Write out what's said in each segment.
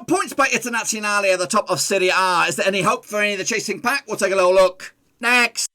points by Internazionale at the top of Serie A. Is there any hope for any of the chasing pack? We'll take a little look next.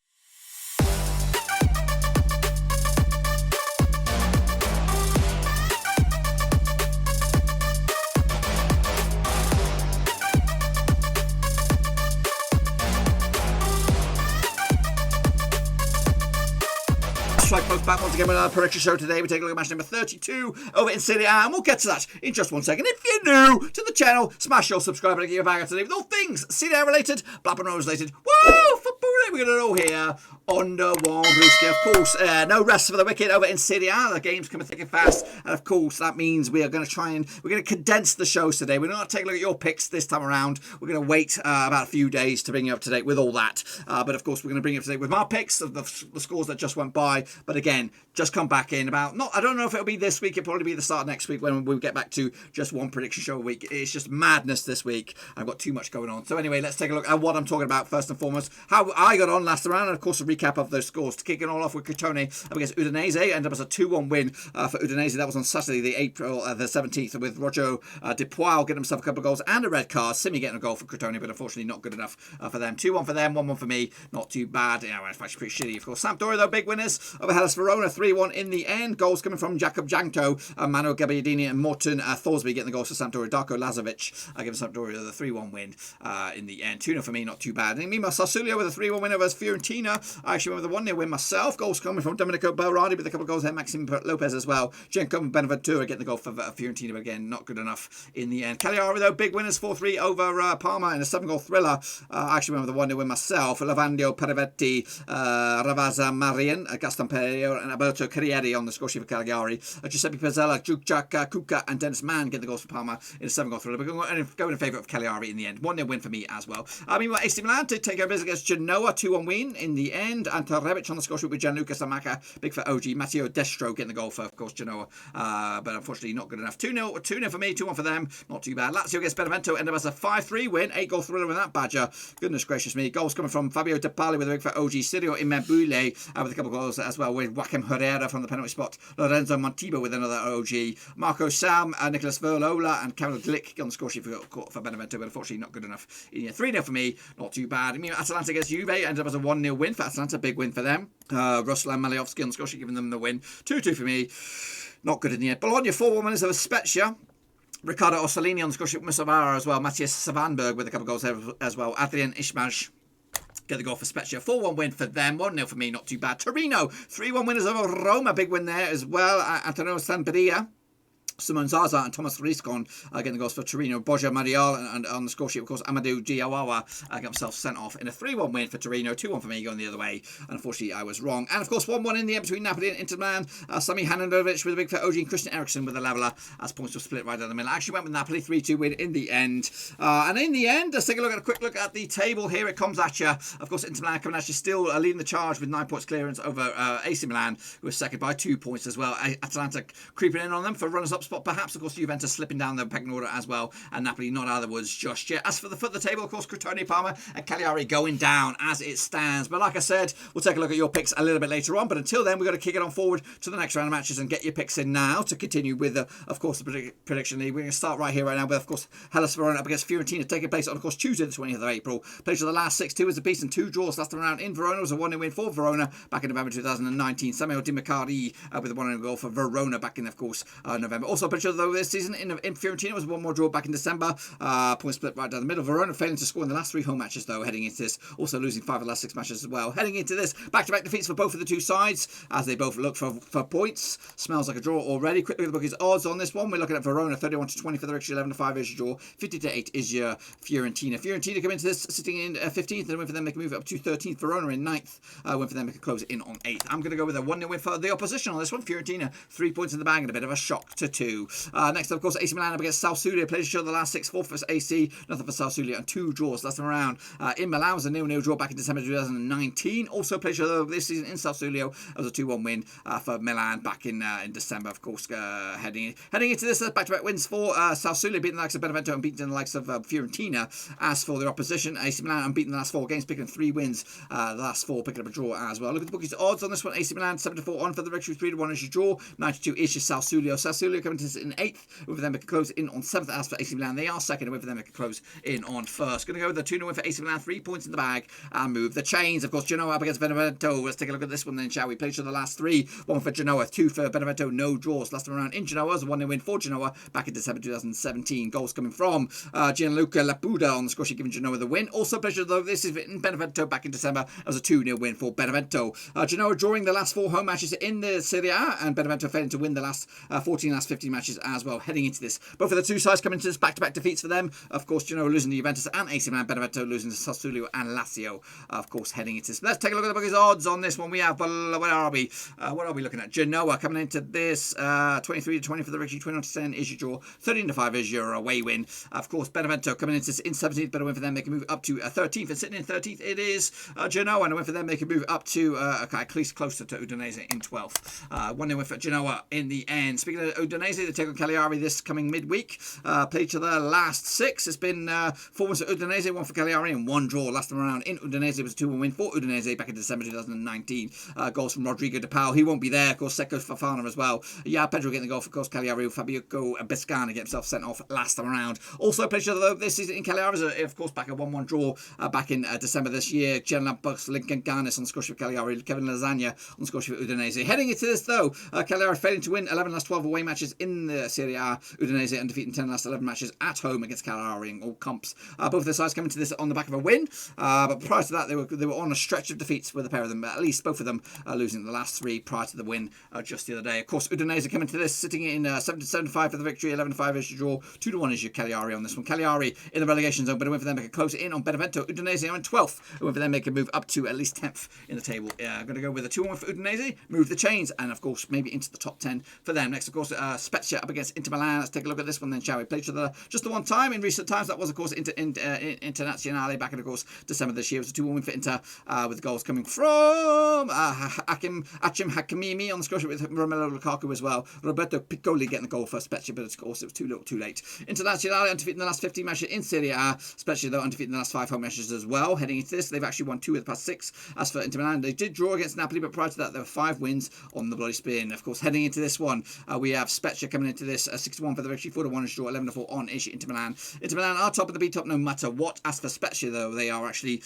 Strike folks back once again with another prediction show today. We take a look at match number 32 over in Serie A, and we'll get to that in just 1 second. If you're new to the channel, smash your subscribe and get your bag out today with all things Serie A related, Blackburn Rovers related. Woo! Football, we're going to know here under one Brewski. Of course, no rest for the wicked over in Serie A. The game's coming thick and fast, and of course that means we are going to we're going to condense the shows today. We're not going to take a look at your picks this time around. We're going to wait about a few days to bring you up to date with all that. But of course, we're going to bring you up to date with my picks of the scores that just went by. But again, just come back in about, I don't know if it'll be this week. It'll probably be the start of next week when we get back to just one prediction show a week. It's just madness this week. I've got too much going on. So anyway, let's take a look at what I'm talking about first and foremost. How I got on last round, and of course a recap of those scores. To kick it all off with Crotone up against Udinese, ended up as a 2-1 win for Udinese. That was on Saturday, the 17th, with Roger De Poil getting himself a couple of goals and a red card. Simi getting a goal for Crotone, but unfortunately not good enough for them. 2-1 for them, 1-1 for me. Not too bad. Yeah, it's actually pretty shitty. Of course, Sampdoria, though, big winners over Hellas Verona, 3-1 in the end. Goals coming from Jakub Jankto, Manuel Gabbiadini and Morten Thorsby getting the goals for Sampdoria. Darko Lazovic giving Sampdoria the 3-1 win in the end. 2-0 for me, not too bad. And meanwhile, Sassuolo with a 3-1 win over Fiorentina. I actually went with a 1-0 win myself. Goals coming from Domenico Berardi with a couple of goals there. Maxime Lopez as well. Genco and Benevento getting the goal for Fiorentina, but again, not good enough in the end. Cagliari, though, big winners, 4-3 over Parma in a 7-goal thriller. I actually went with a 1-0 win myself. Lavandio Perevetti, Ravazza Marian, Gaston Pereira and Alberto Carrieri on the score sheet for Cagliari. Giuseppe Pezzella, Giugiac Cucca and Dennis Mann get the goals for Parma in a 7-goal thriller. But going in favour of Cagliari in the end. 1-0 win for me as well. Meanwhile, AC Milan did take care of business against Genoa, 2-1 win in the end. Ante Rebic on the score sheet with Gianluca Samacca. Big for OG. Matteo Destro getting the goal for, of course, Genoa. But unfortunately not good enough. 2-0 for me, 2-1 for them. Not too bad. Lazio against Benevento ended up as a 5-3 win. 8-goal thriller with that badger. Goodness gracious me. Goals coming from Fabio De Pali with a big for OG. Sirio Immobile with a couple of goals as well, with Joaquim Herrera from the penalty spot. Lorenzo Montibo with another OG. Marco Sam, Nicolas Verlola and Kamil Glick on the score sheet for Benevento, but unfortunately not good enough. 3-0 for me, not too bad. I mean, Atalanta against Juve ended up as a 1-0 win for Atalanta. Big win for them. Ruslan Maliovski on the score sheet giving them the win. 2-2 for me. Not good in the end. Bologna 4-1 winners over Spezia. Ricardo Orsolini on the score sheet with Musavara as well. Matthias Savanberg with a couple of goals there as well. Adrian Ishmaj get the goal for Spezia. 4-1 win for them. 1-0 for me, not too bad. Torino 3-1 winners over Roma. Big win there as well. Antonio Sanabria, Simon Zaza and Thomas Riscon getting the goals for Torino. Borja Marial and on the score sheet, of course, Amadou Diawawa got himself sent off in a 3-1 win for Torino. 2-1 for me going the other way. And unfortunately, I was wrong. And of course, 1-1 in the end between Napoli and Inter Milan. Sami Handanovic with a big for OG and Christian Eriksen with a leveller as points were split right down the middle. I actually went with Napoli 3-2 win in the end. And in the end, let's take a quick look at the table. Here it comes at you. Of course, Inter Milan coming at you still leading the charge with 9 points clearance over AC Milan, who was second by 2 points as well. Atalanta creeping in on them for runners-up spot, perhaps. Of course, Juventus slipping down the pecking order as well, and Napoli not out of the woods just yet. As for the foot of the table, of course, Crotone, Parma and Cagliari going down as it stands. But like I said, we'll take a look at your picks a little bit later on. But until then, we've got to kick it on forward to the next round of matches and get your picks in now to continue with, of course, the prediction league. We're going to start right here, right now, with, of course, Hellas Verona up against Fiorentina, taking place on, of course, Tuesday, the 20th of April. Plays for the last 6-2 as a piece and 2 draws last round in Verona. It was a 1-0 win for Verona back in November 2019. Samuel Di Macari with a 1-0 goal for Verona back in, of course, November. Also, a picture though this season in Fiorentina was 1 more draw back in December. Point split right down the middle. Verona failing to score in the last 3 home matches, though, heading into this. Also losing 5 of the last 6 matches as well. Heading into this, back-to-back defeats for both of the two sides as they both look for points. Smells like a draw already. Quick look at the bookies odds on this one. We're looking at Verona 31-20 for the Ricci, 11-5 is your draw. 50-8 is your Fiorentina. Fiorentina come into this sitting in 15th, and win for them they can move up to 13th. Verona in 9th. Win for them they can close in on 8th. I'm going to go with a 1-0 win for the opposition on this one. Fiorentina 3 points in the bag and a bit of a shock to 2. Next, of course, AC Milan up against Sassuolo. Played each other the last 6, 4 for AC, nothing for Sassuolo, and 2 draws last time around. In Milan was a 0-0 draw back in December 2019. Also played each other this season in Sassuolo. It was a 2-1 win for Milan back in December, of course. Heading into this, back-to-back wins for Sassuolo, beating the likes of Benevento and beating the likes of Fiorentina. As for their opposition, AC Milan unbeaten the last 4 games, picking up 3 wins. The last 4 picking up a draw as well. Look at the bookies odds on this one. AC Milan 7-4 on for the victory, 3-1 is your draw. 92 is your Sassuolo. Sassuolo coming to us in 8th. With them, they can close in on 7th. As for AC Milan, they are 2nd. And with them, they can close in on 1st. Going to go with the 2-0 win for AC Milan. 3 points in the bag and move the chains. Of course, Genoa up against Benevento. Let's take a look at this one then, shall we? Play to the last 3. 1 for Genoa, 2 for Benevento. No draws. Last time around in Genoa was a 1-0 win for Genoa back in December 2017. Goals coming from Gianluca Lapuda on the score sheet, giving Genoa the win. Also, pleasure though, this is in Benevento back in December. It was a 2-0 win for Benevento. Genoa drawing the last 4 home matches in the Serie A, and Benevento failing to win the last 15 matches as well. Heading into this, both of the two sides coming into this back-to-back defeats for them. Of course, Genoa losing to Juventus and AC Milan. Benevento losing to Sassuolo and Lazio. Of course, heading into this. Let's take a look at the bookies odds on this one. We have, where are we? What are we looking at? Genoa coming into this 23-20 for the victory. 21-10 is your draw. 13-5 is your away win. Of course, Benevento coming into this in 17th. Better win for them. They can move up to 13th, and sitting in 13th it is Genoa. And a win for them. They can move up to at least closer to Udinese in 12th. 1-0 win for Genoa in the end. Speaking of Udinese, they take on Cagliari this coming midweek. Played to the last 6. It's been 4 wins for Udinese, 1 for Cagliari, and 1 draw. Last time around in Udinese, it was a 2-1 win for Udinese back in December 2019. Goals from Rodrigo De Paul. He won't be there. Of course, Secco Fafana as well. Yeah, Pedro getting the goal for, of course, Cagliari. Fabio Biscana get himself sent off last time around. Also, played though this season in Cagliari, of course, back a 1-1 draw back in December this year. Jen Lampos, Lincoln Garnis on the score sheet for Cagliari. Kevin Lasagna on the score sheet for Udinese. Heading into this though, Cagliari failing to win 11 last 12 away matches in the Serie A. Udinese undefeated in 10 last 11 matches at home against Cagliari in all comps. Both of the sides coming to this on the back of a win, but prior to that they were on a stretch of defeats with a pair of them, at least both of them losing the last 3 prior to the win just the other day. Of course, Udinese coming to this sitting in 7-5 for the victory, 11-5 is your draw, 2-1 is your Cagliari on this one. Cagliari in the relegation zone, but a win for them, they can close it in on Benevento. Udinese are in 12th, a win for them, they can move up to at least 10th in the table. I'm going to go with a 2-1 for Udinese, move the chains, and of course maybe into the top 10 for them. Next, of course, Spezia up against Inter Milan. Let's take a look at this one then, shall we? Played just the one time in recent times. That was, of course, Internazionale back in, of course, December this year. It was a 2-1 win for Inter with the goals coming from Achim Hakimimi on the score sheet with Romelu Lukaku as well. Roberto Piccoli getting the goal for Spezia, but of course it was too little too late. Internazionale undefeated in the last 15 matches in Serie A. Spezia, though, undefeated in the last 5 home matches as well. Heading into this, they've actually won 2 of the past 6. As for Inter Milan, they did draw against Napoli, but prior to that, there were 5 wins on the bloody spin. Of course, heading into this one, we have Spezia coming into this 6-1 for the victory, 4-1 is draw, 11-4 on is Inter Milan. Inter Milan are top of the B top no matter what. As for Spezia, though, they are actually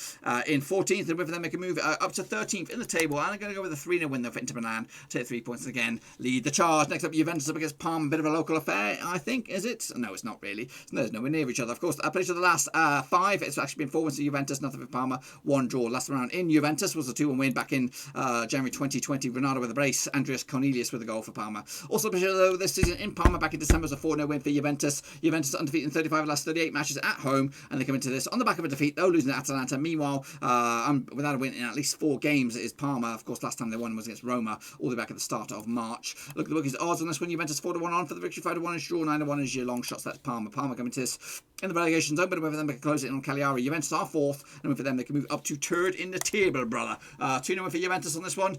in 14th, and with them they can move up to 13th in the table. And I'm going to go with a 3-0 win though for Inter Milan. Take 3 points and again lead the charge. Next up, Juventus up against Parma. A bit of a local affair, I think, is it? No, it's not really. There's nowhere near each other. Of course, I played to the last 5. It's actually been 4 wins to Juventus, nothing for Parma, 1 draw. Last round in Juventus was a 2-1 win back in January 2020. Ronaldo with a brace, Andreas Cornelius with a goal for Parma. Also, though, this season in Parma back in December was a 4-0 win for Juventus. Juventus undefeated in 35 of the last 38 matches at home, and they come into this on the back of a defeat, though, losing to Atalanta. Meanwhile, without a win in at least 4 games, it is Parma. Of course, last time they won was against Roma, all the way back at the start of March. Look at the bookies odds on this one. Juventus 4-1 on for the victory, 5-1 is draw, 9-1 is your long shots. That's Parma. Parma coming to this in the relegation zone, but whether them they can close it on Cagliari. Juventus are 4th, and for them they can move up to 3rd in the table, brother. 2-0 for Juventus on this one.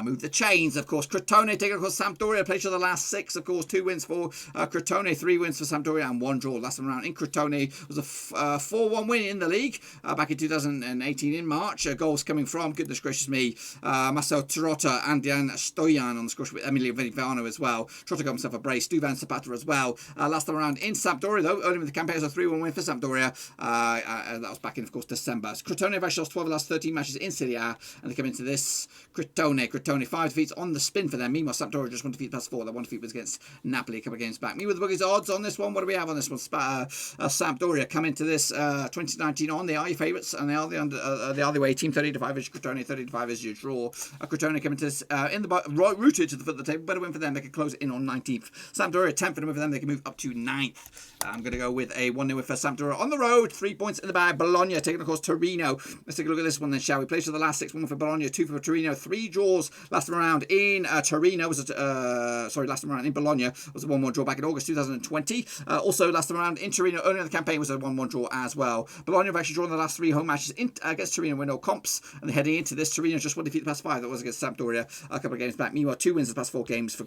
Move the chains, of course. Crotone taking, of course, Sampdoria. Played to the last 6, of course. 2 wins for Crotone, 3 wins for Sampdoria, and 1 draw. Last time around in Crotone was a 4-1 win in the league back in 2018 in March. Goals coming from, goodness gracious me, Marcel Trotta and Dian Stoyan on the score with Emilio Verona as well. Trotta got himself a brace. Duvan Zapata as well. Last time around in Sampdoria, though, only with the campaign, was a 3-1 win for Sampdoria. That was back in, of course, December. Crotone have actually lost 12 of the last 13 matches in Serie A, and they come into this Crotone 5 defeats on the spin for them. Meanwhile, Sampdoria just 1 defeat past 4. That 1 defeat was against Napoli a couple of games back. Me with the bookies odds on this one. What do we have on this one? Sampdoria come into this 2019 on. They are your favourites, and they are the way team. 30-5 is Crotone, 30-5 is your draw. Crotone coming to this in the rooted to the foot of the table. Better win for them. They can close it in on 19th. Sampdoria 10th, and win for them. They can move up to 9th. I'm going to go with a 1-0 win for Sampdoria on the road. 3 points in the bag. Bologna taking, of course, Torino. Let's take a look at this one then, shall we? Place for the last 6. 1 for Bologna, 2 for Torino. 3 draws last time around in Torino. Last time around in Bologna was a 1-1 draw back in August 2020. Also, last time around in Torino, only on the campaign was a 1-1 draw as well. Bologna have actually drawn the last 3 home matches against Torino with no comps, and they're heading into this. Torino just 1 defeat the past 5. That was against Sampdoria a couple of games back. Meanwhile, 2 wins the past 4 games for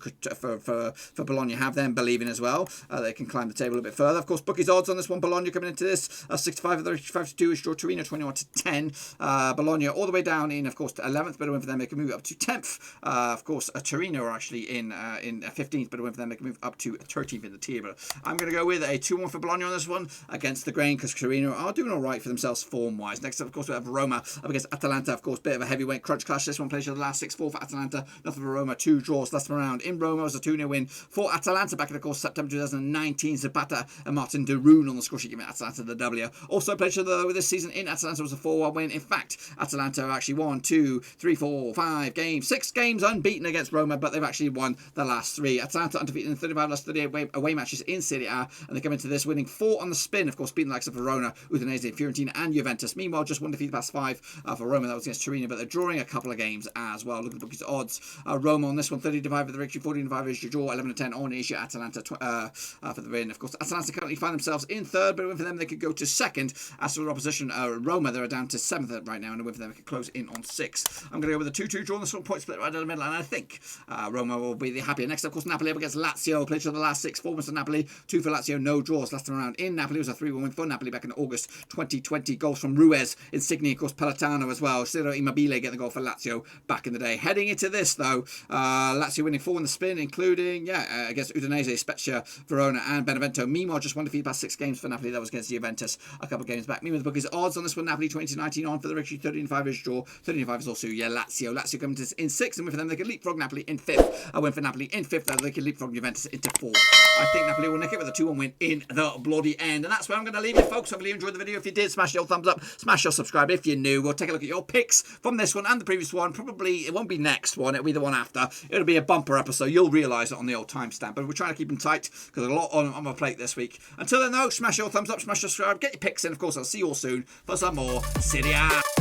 Bologna. Have them believing as well. They can climb the table a bit further. Of course, bookies odds on this one. one. Bologna coming into this 65 of the 5-2 is draw. Torino 21-10. Bologna all the way down in, of course, to 11th, but a win for them. They can move up to 10th. Of course, Torino are actually in 15th, but a win for them. They can move up to 13th in the tier. But I'm going to go with a 2-1 for Bologna on this one against the grain, because Torino are doing all right for themselves form-wise. Next up, of course, we have Roma up against Atalanta. Of course, bit of a heavyweight crunch clash. This one plays the last 6-4 for Atalanta. Nothing for Roma. 2 draws last time around. In Roma was a 2-0 win for Atalanta back in, of course, September 2019. Zapata and Martin de Roon on the score sheet giving Atalanta the W. Also played this season in Atalanta was a 4-1 win. In fact, Atalanta actually won 6 games unbeaten against Roma, but they've actually won the last 3. Atalanta undefeated in 35 last 38 away matches in Serie A, and they come into this winning 4 on the spin. Of course, beating the likes of Verona, Udinese, Fiorentina, and Juventus. Meanwhile, just one defeat past 5 for Roma. That was against Torino, but they're drawing a couple of games as well. Look at the bookies odds. Roma on this one, 30-5 for the victory, 14-5 is your draw, 11-10 on Asia. Atalanta for the win. Of course, Atalanta currently find themselves in 3rd, but a win for them they could go to 2nd. As for their opposition, Roma, they're down to 7th right now, and a win for them they could close in on 6th. I'm going to go with a 2-2 draw on this one, point split right down the middle, and I think Roma will be the happier. Next up, of course, Napoli up against Lazio. Played each other the last 6, 4 wins for Napoli, 2 for Lazio, no draws last time around. In Napoli was a 3-1 win for Napoli back in August 2020. Goals from Ruiz, Insigne, of course, Palatano as well. Ciro Immobile getting the goal for Lazio back in the day. Heading into this, though, Lazio winning 4 in the spin, including, against Udinese, Spezia, Verona, and Benevento. Meanwhile, just one defeat past 6 games for Napoli. That was against Juventus a couple of games back. Meanwhile, the bookies odds on this one, Napoli 2019 on for the victory, 13-5 is draw. 13-5 is also, Lazio. Lazio coming to in 6th, and win for them, they could leapfrog Napoli in 5th. A win for Napoli in 5th, though, they could leapfrog Juventus into 4th. I think Napoli will nick it with a 2-1 win in the bloody end. And that's where I'm going to leave it, folks. Hopefully you enjoyed the video. If you did, smash your thumbs up, smash your subscribe if you're new. We'll take a look at your picks from this one and the previous one. Probably, it won't be next one. It'll be the one after. It'll be a bumper episode. You'll realise it on the old timestamp. But we're trying to keep them tight because there's a lot on my plate this week. Until then, though, smash your thumbs up, smash your subscribe, get your picks in. Of course, I'll see you all soon for some more Serie A.